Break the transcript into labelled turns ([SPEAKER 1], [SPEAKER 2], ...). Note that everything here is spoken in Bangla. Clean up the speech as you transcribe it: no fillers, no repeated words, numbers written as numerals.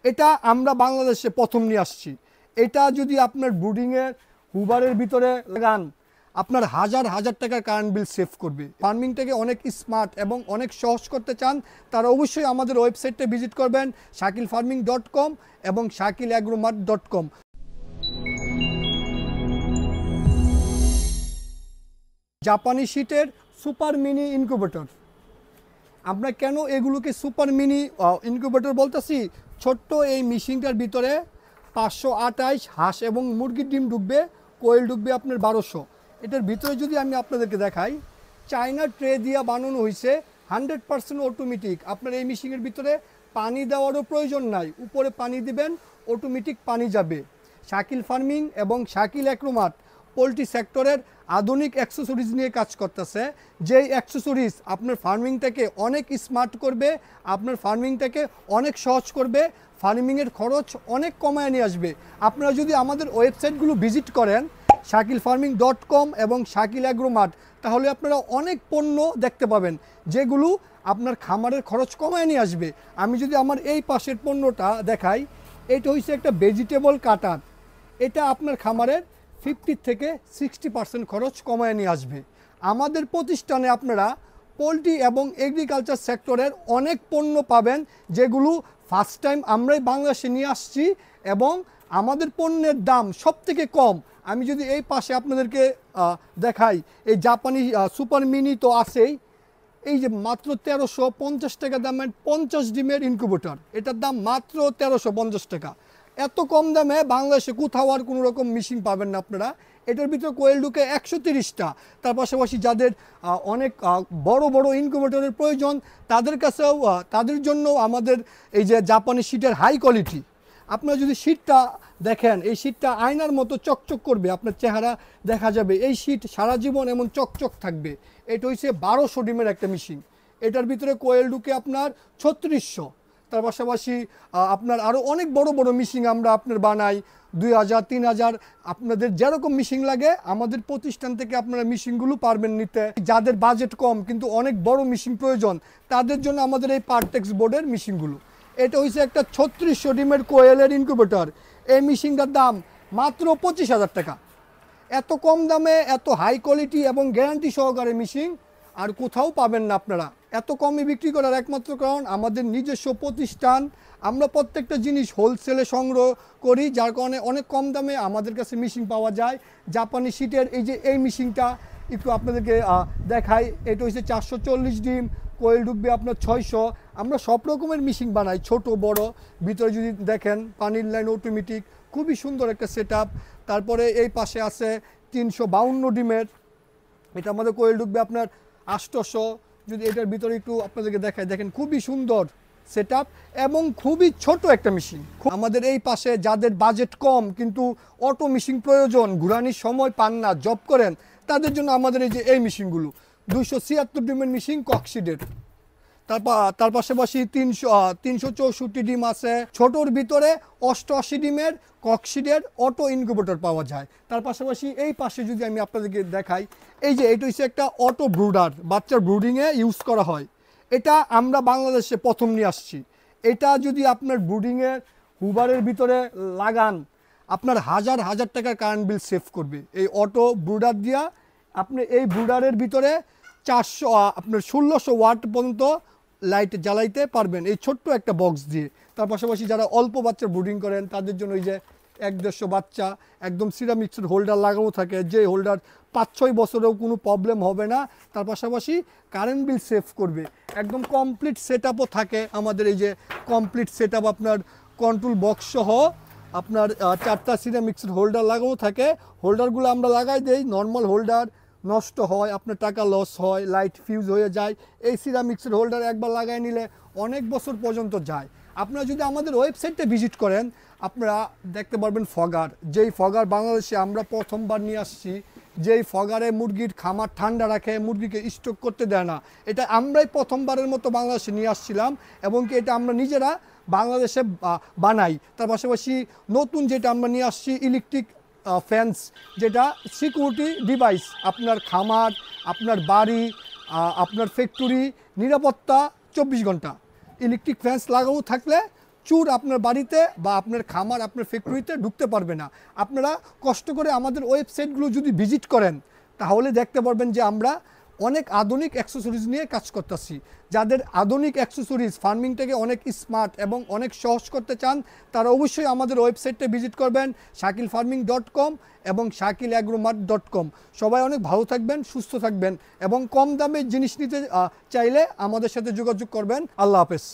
[SPEAKER 1] এটা আমরা বাংলাদেশে প্রথম নিয়ে আসছি। এটা যদি আপনার ব্রুডিংয়ের হুবারের ভিতরে লাগান, আপনার হাজার হাজার টাকার কারেন্ট বিল সেভ করবে। ফার্মিংটাকে অনেক স্মার্ট এবং অনেক সহজ করতে চান, তারা অবশ্যই আমাদের ওয়েবসাইটে ভিজিট করবেন shakilfarming.com এবং shakilagromart.com। জাপানি শীটের সুপার মিনি ইনকিউবেটর। আমরা কেন এগুলোকে সুপার মিনি ইনকিউবেটর বলতেছি? ছোট্ট এই মেশিনটার ভিতরে 528 হাঁস এবং মুরগির ডিম ঢুকবে, কোয়েল ঢুকবে আপনার 1200। এটার ভিতরে যদি আমি আপনাদেরকে দেখাই, চায়না ট্রে দিয়ে বানানো হয়েছে, 100% অটোমেটিক। আপনার এই মেশিনের ভিতরে পানি দেওয়ারও প্রয়োজন নাই, উপরে পানি দিবেন, অটোমেটিক পানি যাবে। শাকিল ফার্মিং এবং শাকিল অ্যাগ্রোমার্ট পোলট্রি সেক্টরের আধুনিক অ্যাক্সেসরিজ নিয়ে কাজ করতেছে, যেই অ্যাক্সেসরিজ আপনার ফার্মিংটাকে অনেক স্মার্ট করবে, আপনার ফার্মিংটাকে অনেক সহজ করবে, ফার্মিংয়ের খরচ অনেক কমায় নিয়ে আসবে। আপনারা যদি আমাদের ওয়েবসাইটগুলো ভিজিট করেন shakilfarming.com এবং শাকিল অ্যাগ্রোমার্ট, তাহলে আপনারা অনেক পণ্য দেখতে পাবেন যেগুলো আপনার খামারের খরচ কমায় নিয়ে আসবে। আমি যদি আমার এই পাশের পণ্যটা দেখাই, এটা হচ্ছে একটা ভেজিটেবল কাটার। এটা আপনার খামারের 50 থেকে 60% খরচ কমায় নিয়ে আসবে। আমাদের প্রতিষ্ঠানে আপনারা পোলট্রি এবং এগ্রিকালচার সেক্টরের অনেক পণ্য পাবেন যেগুলো ফার্স্ট টাইম আমরাই বাংলাদেশে নিয়ে আসছি এবং আমাদের পণ্যের দাম সবথেকে কম। আমি যদি এই পাশে আপনাদেরকে দেখাই, এই জাপানি সুপার মিনি তো আছেই, এই যে মাত্র 1350 টাকা দামের 50 ডিমের ইনকিউবেটর, এটার দাম মাত্র 1350 টাকা। এত কম দামে বাংলাদেশে কোথাও আর কোনো রকম মেশিন পাবেন না আপনারা। এটার ভিতরে কোয়েল ঢুকে 130টা। তার পাশাপাশি যাদের অনেক বড় বড় ইনকিউবেটরের প্রয়োজন, তাদের কাছেও তাদের জন্য আমাদের এই যে জাপানি শীটের হাই কোয়ালিটি। আপনারা যদি শীটটা দেখেন, এই শীটটা আয়নার মতো চকচক করবে, আপনার চেহারা দেখা যাবে। এই শীট সারা জীবন এমন চকচক থাকবে। এটা হচ্ছে 1200 ডিমের একটা মেশিন। এটার ভিতরে কোয়েল ঢুকে আপনার 3600। তার পাশাপাশি আপনার আরও অনেক বড় বড় মেশিন আমরা আপনার বানাই, 2000 3000। আপনাদের যেরকম মেশিন লাগে আমাদের প্রতিষ্ঠান থেকে আপনারা মেশিনগুলো পারবেন নিতে। যাদের বাজেট কম কিন্তু অনেক বড় মেশিন প্রয়োজন, তাদের জন্য আমাদের এই পারটেক্স বোর্ডের মেশিনগুলো। এটা হচ্ছে একটা 3600 ডিমের কোয়েলের ইনকিউবেটর। এই মেশিনটার দাম মাত্র 25,000 টাকা। এত কম দামে এত হাই কোয়ালিটি এবং গ্যারান্টি সহকারে মেশিন আর কোথাও পাবেন না আপনারা। এত কমে বিক্রি করার একমাত্র কারণ আমাদের নিজস্ব প্রতিষ্ঠান। আমরা প্রত্যেকটা জিনিস হোলসেলে সংগ্রহ করি, যার কারণে অনেক কম দামে আমাদের কাছে মেশিন পাওয়া যায়। জাপানি শীটের এই যে এই মেশিনটা একটু আপনাদেরকে দেখাই। এটা হচ্ছে 440 ডিম, কোয়েল ঢুকবে আপনার 600। আমরা সব রকমের মেশিন বানাই, ছোট বড়। ভিতরে যদি দেখেন পানির লাইন অটোমেটিক, খুবই সুন্দর একটা সেট আপ। তারপরে এই পাশে আছে 352 ডিমের, এটা আমাদের কোয়েল ঢুকবে আপনার 800। যদি এটার ভিতরে একটু আপনাদেরকে দেখাই, দেখেন খুবই সুন্দর সেট আপ এবং খুবই ছোট একটা মেশিন। আমাদের এই পাশে যাদের বাজেট কম কিন্তু অটো মেশিন প্রয়োজন, ঘুরানির সময় পান না, জব করেন, তাদের জন্য আমাদের এই যে এই মেশিনগুলো 276 ডিমের মেশিন ককশিডের। তার পাশাপাশি 364 ডিম আছে। ছোটোর ভিতরে 88 ডিমের ককশিডের অটো ইনকিউবেটর পাওয়া যায়। তার পাশাপাশি এই পাশে যদি আমি আপনাদেরকে দেখাই, এই যে এটা হচ্ছে একটা অটো ব্রুডার, বাচ্চার ব্রুডিংয়ে ইউজ করা হয়। এটা আমরা বাংলাদেশে প্রথম নিয়ে আসছি। এটা যদি আপনার ব্রুডিংয়ের হুবারের ভিতরে লাগান, আপনার হাজার হাজার টাকার কারেন্ট বিল সেভ করবে। এই অটো ব্রুডার দিয়া আপনি এই ব্রুডারের ভিতরে 400 আপনার 1600 ওয়াট পর্যন্ত লাইট জ্বালাইতে পারবেন এই ছোট্ট একটা বক্স দিয়ে। তার পাশাপাশি যারা অল্প বাচ্চা ব্রুডিং করেন তাদের জন্য এই যে 1-150 বাচ্চা একদম সিরামিক্সের হোল্ডার লাগানো থাকে, যে হোল্ডার 5-6 বছরেও কোনো প্রবলেম হবে না। তার পাশাপাশি কারেন্ট বিল সেভ করবে। একদম কমপ্লিট সেট আপও থাকে আমাদের। এই যে কমপ্লিট সেট আপ আপনার কন্ট্রোল বক্স সহ আপনার 4টা সিরামিক্সের হোল্ডার লাগানো থাকে। হোল্ডারগুলো আমরা লাগাই দেই, নর্মাল হোল্ডার নষ্ট হয়, আপনার টাকা লস হয়, লাইট ফিউজ হয়ে যায়। এই সিরামিক্সের হোল্ডার একবার লাগাই নিলে অনেক বছর পর্যন্ত যায়। আপনারা যদি আমাদের ওয়েবসাইটে ভিজিট করেন, আপনারা দেখতে পারবেন ফগার। যেই ফগার বাংলাদেশে আমরা প্রথমবার নিয়ে আসছি, যেই ফগারে মুরগির খামার ঠান্ডা রাখে, মুরগিকে স্টক করতে দেয় না, এটা আমরাই প্রথমবারের মতো বাংলাদেশে নিয়ে আসছিলাম এবং কি এটা আমরা নিজেরা বাংলাদেশে বানাই। তার পাশাপাশি নতুন যেটা আমরা নিয়ে আসছি ইলেকট্রিক ফ্যান্স, যেটা সিকিউরিটি ডিভাইস, আপনার খামার, আপনার বাড়ি, আপনার ফ্যাক্টরি নিরাপত্তা 24 ঘন্টা। ইলেকট্রিক ফ্যান্স লাগানো থাকলে চোর আপনার বাড়িতে বা আপনার খামার, আপনার ফ্যাক্টরিতে ঢুকতে পারবে না। আপনারা কষ্ট করে আমাদের ওয়েবসাইটগুলো যদি ভিজিট করেন তাহলে দেখতে পারবেন যে আমরা অনেক আধুনিক অ্যাক্সেসরিজ নিয়ে কাজ করতেছি। যাদের আধুনিক অ্যাক্সেসরিজ ফার্মিংটাকে অনেক স্মার্ট এবং অনেক সহজ করতে চান তারা অবশ্যই আমাদের ওয়েবসাইটে ভিজিট করবেন shakilfarming.com এবং shakilagromart.com। সবাই অনেক ভালো থাকবেন, সুস্থ থাকবেন এবং কম দামে জিনিস নিতে চাইলে আমাদের সাথে যোগাযোগ করবেন। আল্লাহ হাফেজ।